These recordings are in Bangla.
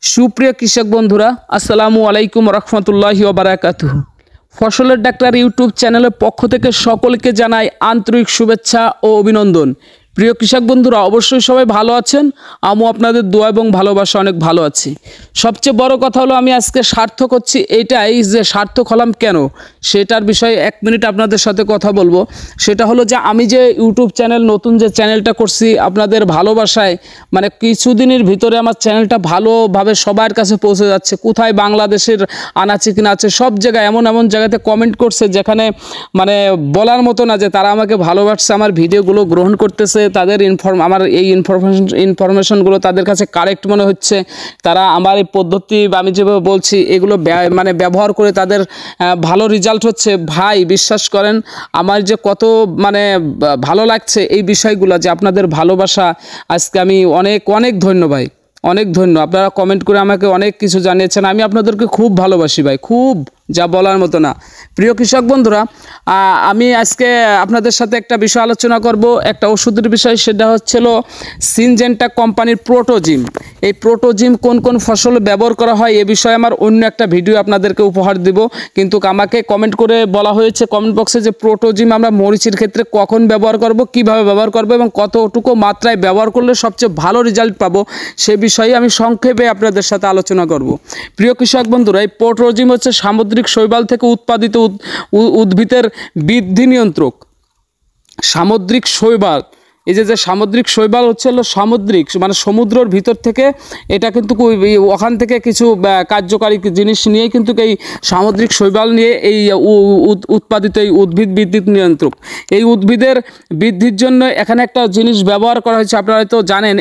সুপ্রিয় কৃষক বন্ধুরা, আসসালামু আলাইকুম রহমতুল্লাহি ওয়া বারাকাতুহু। ফসলের ডাক্তার ইউটিউব চ্যানেলের পক্ষ থেকে সকলকে জানাই আন্তরিক শুভেচ্ছা ও অভিনন্দন। প্রিয় কৃষক বন্ধুরা, অবশ্যই সবাই ভালো আছেন। আমিও আপনাদের দোয়া এবং ভালোবাসা অনেক ভালো আছি। সবচেয়ে বড় কথা হলো, আমি আজকে সার্থক হচ্ছি এইটাই যে সার্থক হলাম কেন সেটার বিষয়ে 1 মিনিট আপনাদের সাথে কথা বলবো। সেটা হলো যে আমি যে ইউটিউব চ্যানেল, নতুন যে চ্যানেলটা করছি আপনাদের ভালোবাসায়, মানে কিছুদিনের ভিতরে আমার চ্যানেলটা ভালোভাবে সবার কাছে পৌঁছে যাচ্ছে। কোথায় বাংলাদেশের আনাচে কিনা আছে, সব জায়গায় এমন এমন জায়গাতে কমেন্ট করছে যেখানে মানে বলার মতো না, যে তারা আমাকে ভালোবাসছে, আমার ভিডিওগুলো গ্রহণ করতেছে, তাদের আমার এই ইনফরমেশনগুলো তাদের কাছে কারেক্ট মনে হচ্ছে। তারা আমার এই পদ্ধতি আমি যেভাবে বলছি এগুলো মানে ব্যবহার করে তাদের ভালো রেজাল্ট হচ্ছে। ভাই বিশ্বাস করেন, আমার যে কত মানে ভালো লাগছে এই বিষয়গুলো, যে আপনাদের ভালোবাসা। আজকে আমি অনেক অনেক ধন্য ভাই, অনেক ধন্য। আপনারা কমেন্ট করে আমাকে অনেক কিছু জানিয়েছেন। আমি আপনাদেরকে খুব ভালোবাসি ভাই, খুব, যা বলার মতো না। প্রিয় কৃষক বন্ধুরা, আমি আজকে আপনাদের সাথে একটা বিষয় আলোচনা করব, একটা ওষুধের বিষয়। সেটা হচ্ছিল সিনজেন্টা কোম্পানির প্রোটোজিম। এই প্রোটোজিম কোন কোন ফসলে ব্যবহার করা হয় এ বিষয়ে আমার অন্য একটা ভিডিও আপনাদেরকে উপহার দিব। কিন্তু আমাকে কমেন্ট করে বলা হয়েছে কমেন্ট বক্সে যে প্রোটোজিম আমরা মরিচের ক্ষেত্রে কখন ব্যবহার করব, কিভাবে ব্যবহার করব এবং কতটুকু মাত্রায় ব্যবহার করলে সবচেয়ে ভালো রেজাল্ট পাবো, সে বিষয়ে আমি সংক্ষেপে আপনাদের সাথে আলোচনা করব। প্রিয় কৃষক বন্ধুরা, এই প্রোটোজিম হচ্ছে সামুদ্রিক শৈবাল থেকে উৎপাদিত উদ্ভিদের বৃদ্ধি নিয়ন্ত্রক। সামুদ্রিক শৈবাল, এই যে সামুদ্রিক শৈবাল হচ্ছে সামুদ্রিক, মানে সমুদ্রের ভিতর থেকে, এটা কিন্তু ওখান থেকে কিছু কার্যকারী জিনিস নিয়েই কিন্তু এই সামুদ্রিক শৈবাল নিয়ে এই উৎপাদিত এই উদ্ভিদ বৃদ্ধি নিয়ন্ত্রক। এই উদ্ভিদের বৃদ্ধির জন্য এখানে একটা জিনিস ব্যবহার করা হয়েছে, আপনারা হয়তো জানেন,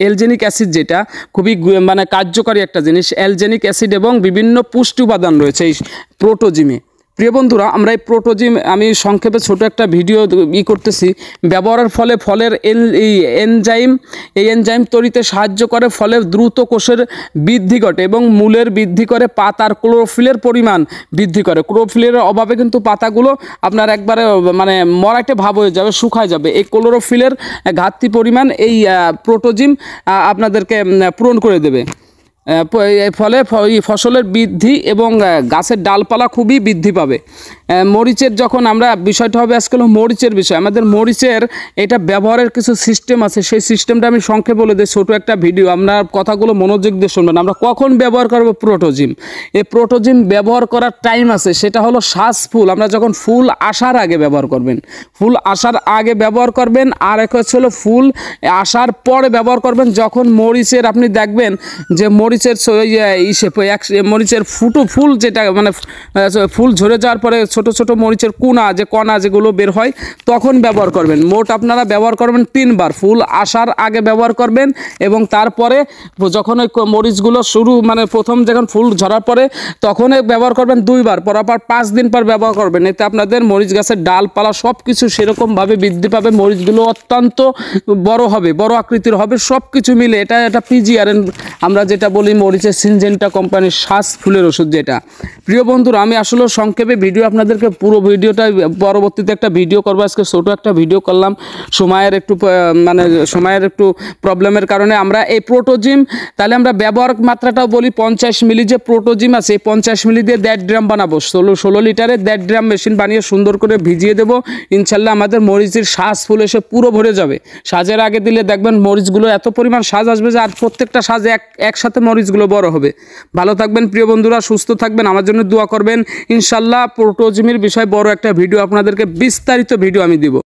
এলজেনিক অ্যাসিড, যেটা খুবই মানে কার্যকারী একটা জিনিস। এলজেনিক অ্যাসিড এবং বিভিন্ন পুষ্টি উপাদান রয়েছে এই প্রোটোজিমে। প্রিয় বন্ধুরা, আমরা এই প্রোটোজিম আমি সংক্ষেপে ছোট একটা ভিডিও করতেছি। ব্যবহারের ফলে ফলের এই এনজাইম তৈরিতে সাহায্য করে, ফলে দ্রুত কোষের বৃদ্ধি ঘটে এবং মূলের বৃদ্ধি করে, পাতার ক্লোরোফিলের পরিমাণ বৃদ্ধি করে। ক্লোরোফিলের অভাবে কিন্তু পাতাগুলো আপনার একবারে মানে মরাটে ভাব হয়ে যাবে, শুকায় যাবে। এই ক্লোরোফিলের ঘাটতি পরিমাণ এই প্রোটোজিম আপনাদেরকে পূরণ করে দেবে। ফলে ফসলের বৃদ্ধি এবং গাছের ডালপালা খুবই বৃদ্ধি পাবে। মরিচের যখন আমরা বিষয়টা হবে আজকাল মরিচের বিষয়, আমাদের মরিচের এটা ব্যবহারের কিছু সিস্টেম আছে, সেই সিস্টেমটা আমি সংক্ষেপে বলে দিই, ছোটো একটা ভিডিও, আপনার কথাগুলো মনোযোগ দিয়ে শুনবেন। আমরা কখন ব্যবহার করব প্রোটোজিম? এই প্রোটোজিম ব্যবহার করার টাইম আছে, সেটা হলো ফুল, আমরা যখন ফুল আসার আগে ব্যবহার করবেন, ফুল আসার আগে ব্যবহার করবেন। আর এক হচ্ছে হলো ফুল আসার পরে ব্যবহার করবেন। যখন মরিচের আপনি দেখবেন যে মরিচের ফুল যেটা মানে ফুল ঝরে যাওয়ার পরে ছোট ছোট মরিচের কণা যেগুলো বের হয়, তখন ব্যবহার করবেন। মোট আপনারা ব্যবহার করবেন 3 বার। ফুল আসার আগে ব্যবহার করবেন এবং তারপরে যখন ওই মরিচগুলো মানে প্রথম যখন ফুল ঝরার পরে তখন ব্যবহার করবেন 2 বার, পরপর 5 দিন পর ব্যবহার করবেন। এতে আপনাদের মরিচ গাছের ডালপালা সব কিছু সেরকমভাবে বৃদ্ধি পাবে, মরিচগুলো অত্যন্ত বড় হবে, বড় আকৃতির হবে, সব কিছু মিলে এটা পিজিআরএন আমরা যেটা বলি, মরিচের সিনজেন্টা কোম্পানির ফুলের ওষুধ যেটা। প্রিয় বন্ধুরা, আমি আসলে সংক্ষেপে ভিডিও আপনাদেরকে পুরো ভিডিওটা পরবর্তীতে একটা ভিডিও করবো। আজকে ছোটো একটা ভিডিও করলাম, সময়ের একটু প্রবলেমের কারণে। আমরা এই প্রোটোজিম তাহলে আমরা ব্যবহার মাত্রাটাও বলি, 50 মিলি যে প্রোটোজিম আছে, এই 50 মিলি দিয়ে 1.5 ড্রাম বানাবো। 16 লিটারে 1.5 ড্রাম মেশিন বানিয়ে সুন্দর করে ভিজিয়ে দেবো। ইনশাল্লাহ আমাদের মরিচের ফুল এসে পুরো ভরে যাবে। সাজের আগে দিলে দেখবেন মরিচগুলো এত পরিমাণ সাজ আসবে যে আর প্রত্যেকটা সাজে একসাথে মরিচগুলো বড় হবে। ভালো থাকবেন প্রিয় বন্ধুরা, সুস্থ থাকবেন, আমার জন্য দোয়া করবেন। ইনশাল্লাহ প্রোটোজিমের বিষয়ে বড় একটা ভিডিও আপনাদেরকে, বিস্তারিত ভিডিও আমি দিব।